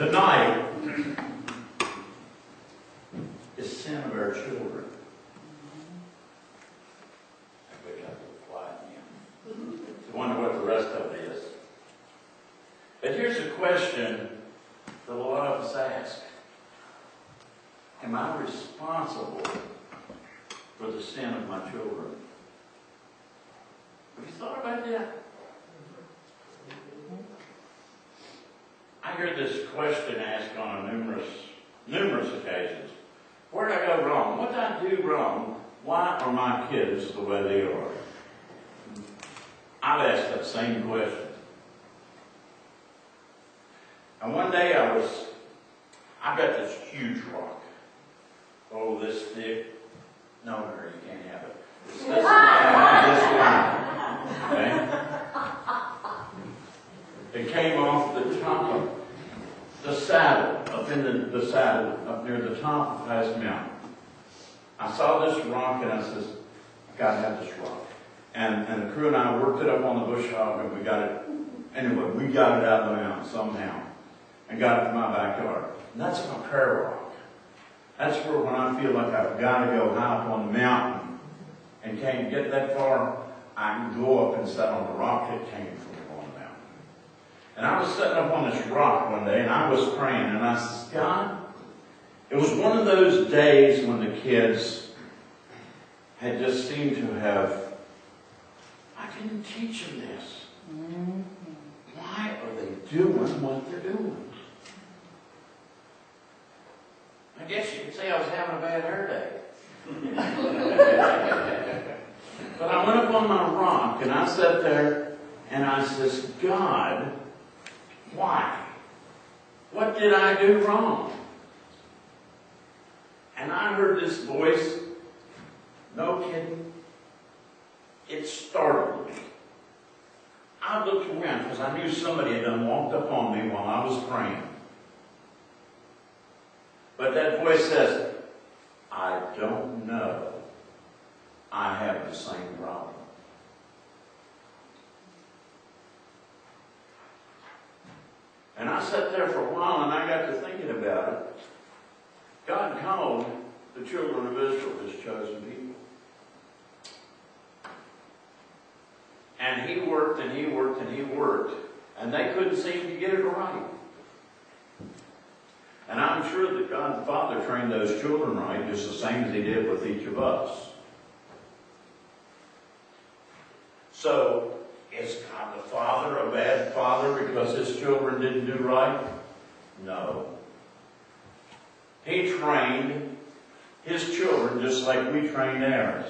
Tonight is sin of our children. I wish I could quiet again. I wonder what the rest of it is. But here's a question that a lot of us ask. Am I responsible for the sin of my children? Have you thought about that? I hear this question asked on numerous occasions. Where did I go wrong? What did I do wrong? Why are my kids the way they are? I've asked that same question. And one day I got this huge rock. Oh, this thick. No, you can't have it. It's this line. Okay? It came off the top of the saddle, up in the saddle, up near the top of Pass Mountain. I saw this rock and I says, I've got to have this rock. And the crew and I worked it up on the bush hog and we got it, anyway, we got it out of the mountain somehow and got it to my backyard. And that's my prayer rock. That's where when I feel like I've got to go high up on the mountain and can't get that far, I can go up and sit on the rock that came from on the mountain. And I was sitting up on this rock one day and I was praying and I said, God, it was one of those days when the kids had just seemed to have, I didn't teach them this. Why are they doing what they're doing? I guess you could say I was having a bad hair day. But I went up on my rock and I sat there and I says, God, why? What did I do wrong? And I heard this voice, no kidding, it startled me. I looked around because I knew somebody had done walked up on me while I was praying. But that voice says, I don't know. I have the same problem. And I sat there for a while and I got to thinking about it. God called the children of Israel His chosen people. And He worked and He worked and He worked. And they couldn't seem to get it right. And I'm sure that God the Father trained those children right just the same as He did with each of us. So, is God the Father a bad father because His children didn't do right? No. He trained His children just like we trained ours.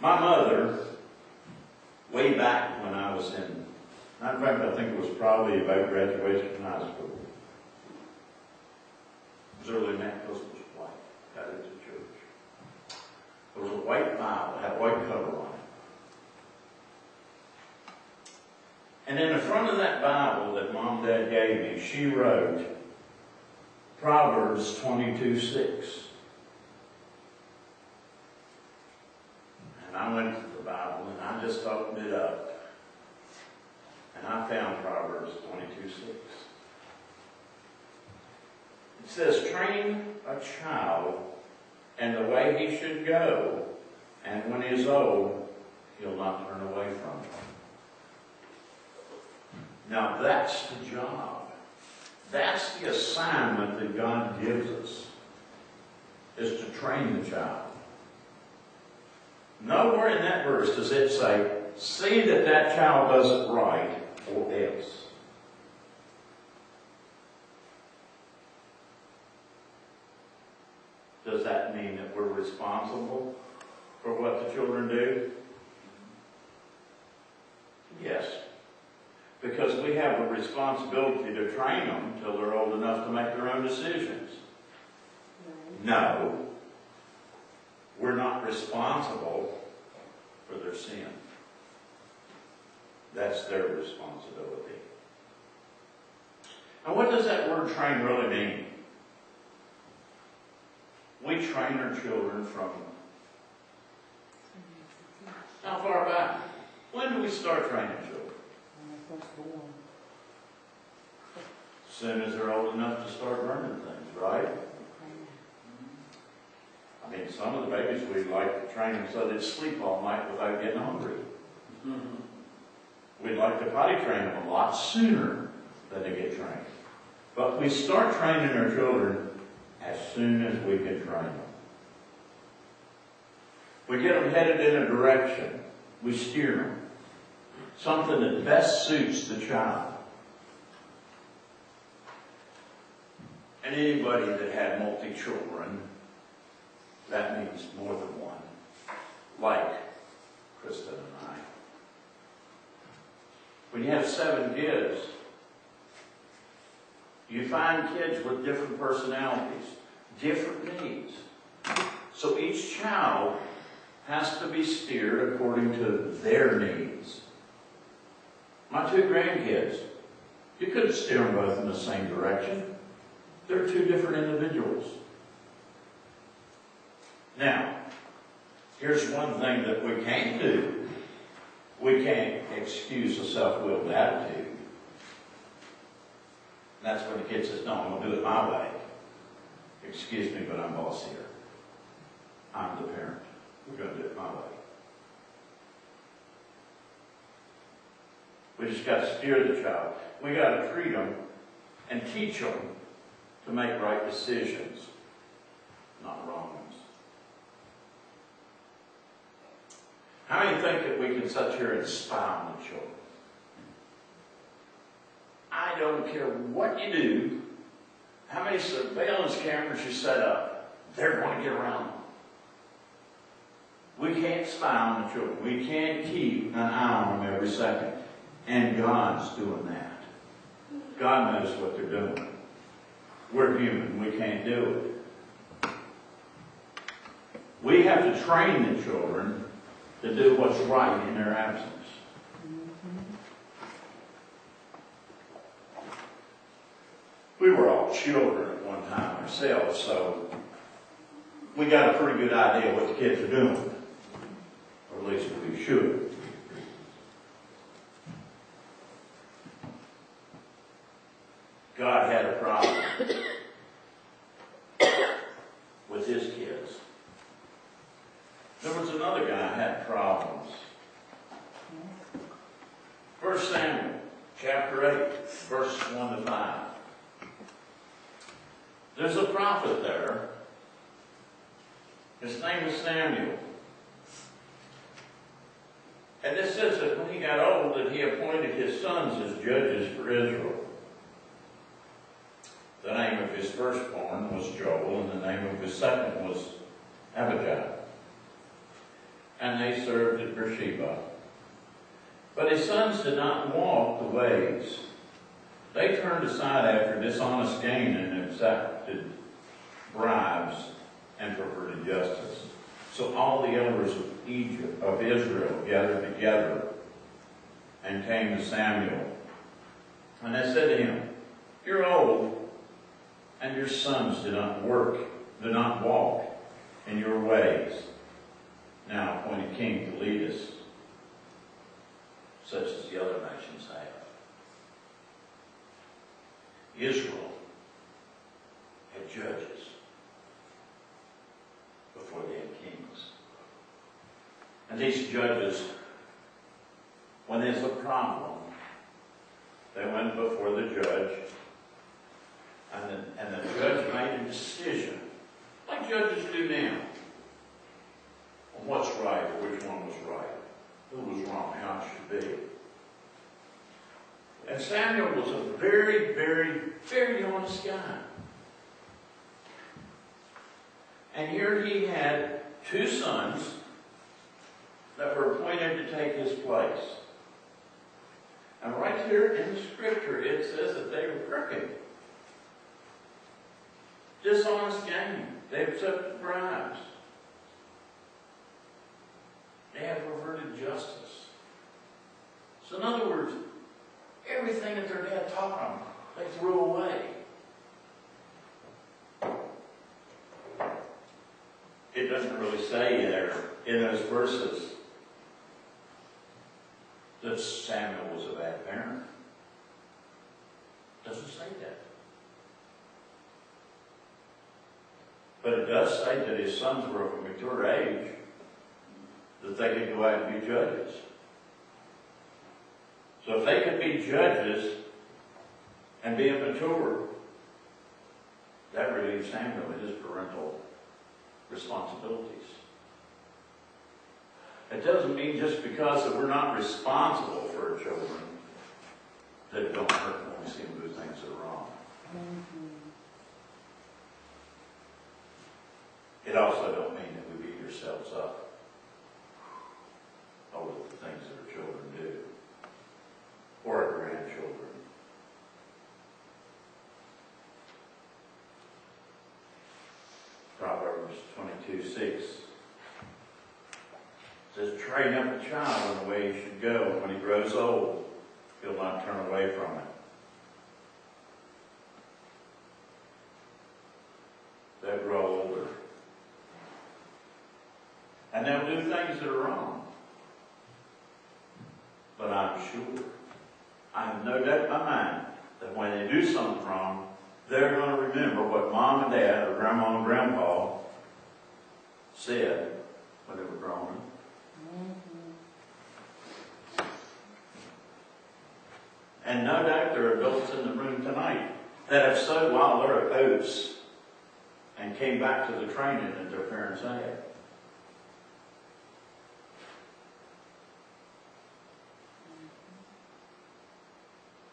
My mother, way back when I was in fact, I think it was probably about graduation from high school. It was early Matt was white. Got into church. There was a white Bible, it had a white cover on it. And in the front of that Bible that Mom and Dad gave me, she wrote Proverbs 22:6. And I went to the Bible and I just opened it up. And I found Proverbs 22:6. It says, train a child in the way he should go, and when he is old, he'll not turn away from it. Now that's the job. That's the assignment that God gives us, is to train the child. Nowhere in that verse does it say, see that that child does it right, or else. Does that mean that we're responsible for what the children do? Yes. Because we have a responsibility to train them until they're old enough to make their own decisions. No. We're not responsible for their sin. That's their responsibility. Now, what does that word train really mean? We train our children from how far back? When do we start training children? soon as they're old enough to start learning things, right? I mean, some of the babies we like to train them so they'd sleep all night without getting hungry. We'd like to potty train them a lot sooner than they get trained. But we start training our children as soon as we can train them. We get them headed in a direction. We steer them. Something that best suits the child. And anybody that had multi-children, that means more than one, like Kristen and I. When you have 7 kids, you find kids with different personalities, different needs. So each child has to be steered according to their needs. My 2 grandkids, you couldn't steer them both in the same direction. They're 2 different individuals. Now, here's one thing that we can't do. We can't excuse a self-willed attitude. And that's when the kid says, no, I'm going to do it my way. Excuse me, but I'm boss here. I'm the parent. We're going to do it my way. We just got to steer the child. We got to treat them and teach them to make right decisions, not wrong ones. How many think that we can sit here and spy on the children? I don't care what you do, how many surveillance cameras you set up, they're going to get around them. We can't spy on the children. We can't keep an eye on them every second. And God's doing that. God knows what they're doing. We're human. We can't do it. We have to train the children to do what's right in their absence. We were all children at one time ourselves, so we got a pretty good idea what the kids are doing. Or at least we should. God had a problem with his kids. There was another guy who had problems. 1 Samuel, chapter 8, verse 1 to 5. There's a prophet there. His name is Samuel. And this says that when he got old, that he appointed his sons as judges for Israel. The name of his firstborn was Joel, and the name of his second was Abijah. And they served at Beersheba. But his sons did not walk the ways. They turned aside after dishonest gain and accepted bribes and perverted justice. So all the elders of Israel gathered together and came to Samuel. And they said to him, "You're old, and your sons do not walk in your ways. Now appoint a king to lead us, such as the other nations have." Israel had judges before they had kings. And these judges, when there's a problem, they went before the judge, and the judge made a decision, like judges do now, on what's right or which one was right, who was wrong, how it should be. And Samuel was a very, very, very honest guy. And here he had 2 sons that were appointed to take his place. And right here in the scripture, it says that they were crooked. Dishonest gain. They accepted bribes. They have perverted justice. So in other words, everything that their dad taught them, they threw away. It doesn't really say there in those verses that Samuel was a bad parent. It doesn't say that. But it does say that his sons were of a mature age, that they could go out and be judges. So if they could be judges and be mature, that relieves Samuel of his parental responsibilities. It doesn't mean just because that we're not responsible for our children that it don't hurt when we see them do things that are wrong. It also don't mean that we beat yourselves up over the things that our children do or our grandchildren. Proverbs 22:6 says, train up a child in the way he should go. When he grows old, he'll not turn away from it. They'll grow older. And they'll do things that are wrong. But I'm sure, I have no doubt in my mind, that when they do something wrong, they're going to remember what mom and dad or grandma and grandpa said when they were growing. And no doubt there are adults in the room tonight that have sowed wild oats and came back to the training that their parents had.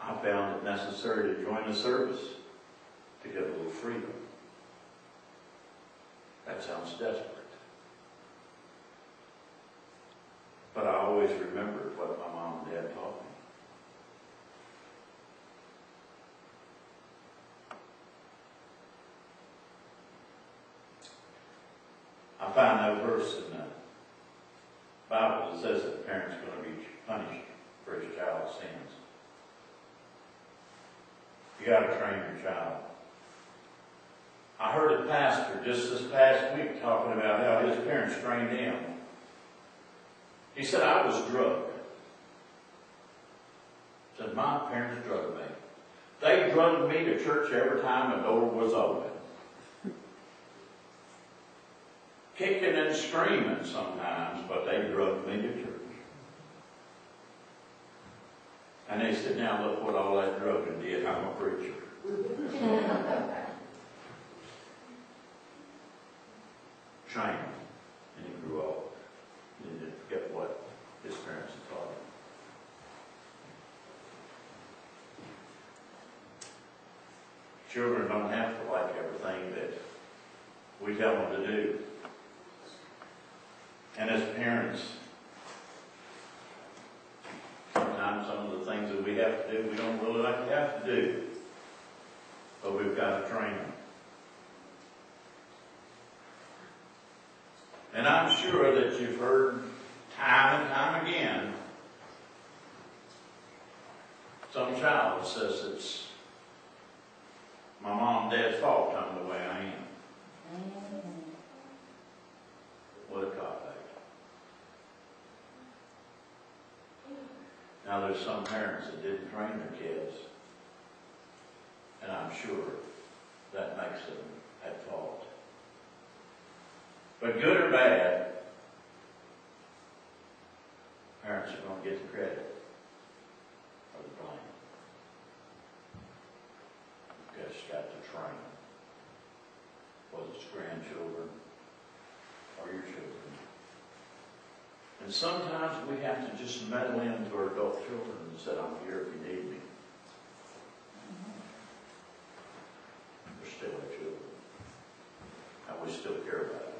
I found it necessary to join the service to get a little freedom. That sounds desperate. But I always remembered what my mom and dad taught me. I find no verse in the Bible that says that the parent's going to be punished for his child's sins. You got to train your child. I heard a pastor just this past week talking about how his parents trained him. He said, I was drugged. He said, my parents drugged me. They drugged me to church every time the door was open. Kicking and screaming sometimes, but they drugged me to church. And they said, now look what all that drugging did. I'm a preacher. Train him. And he grew up. He didn't forget what his parents had taught him. Children don't have to like everything that we tell them to do. And as parents, sometimes some of the things that we have to do, we don't really like to have to do. But we've got to train them. And I'm sure that you've heard time and time again, some child says it's my mom and dad's fault I'm the way I am. What a cop act. Now there's some parents that didn't train their kids, and I'm sure that makes them at fault. But good or bad, parents are going to get the credit or the blame. You've just got to train them, whether it's grandchildren or your children. And sometimes we have to just meddle into our adult children and say, I'm here if you need me. They're still our children. And we still care about them.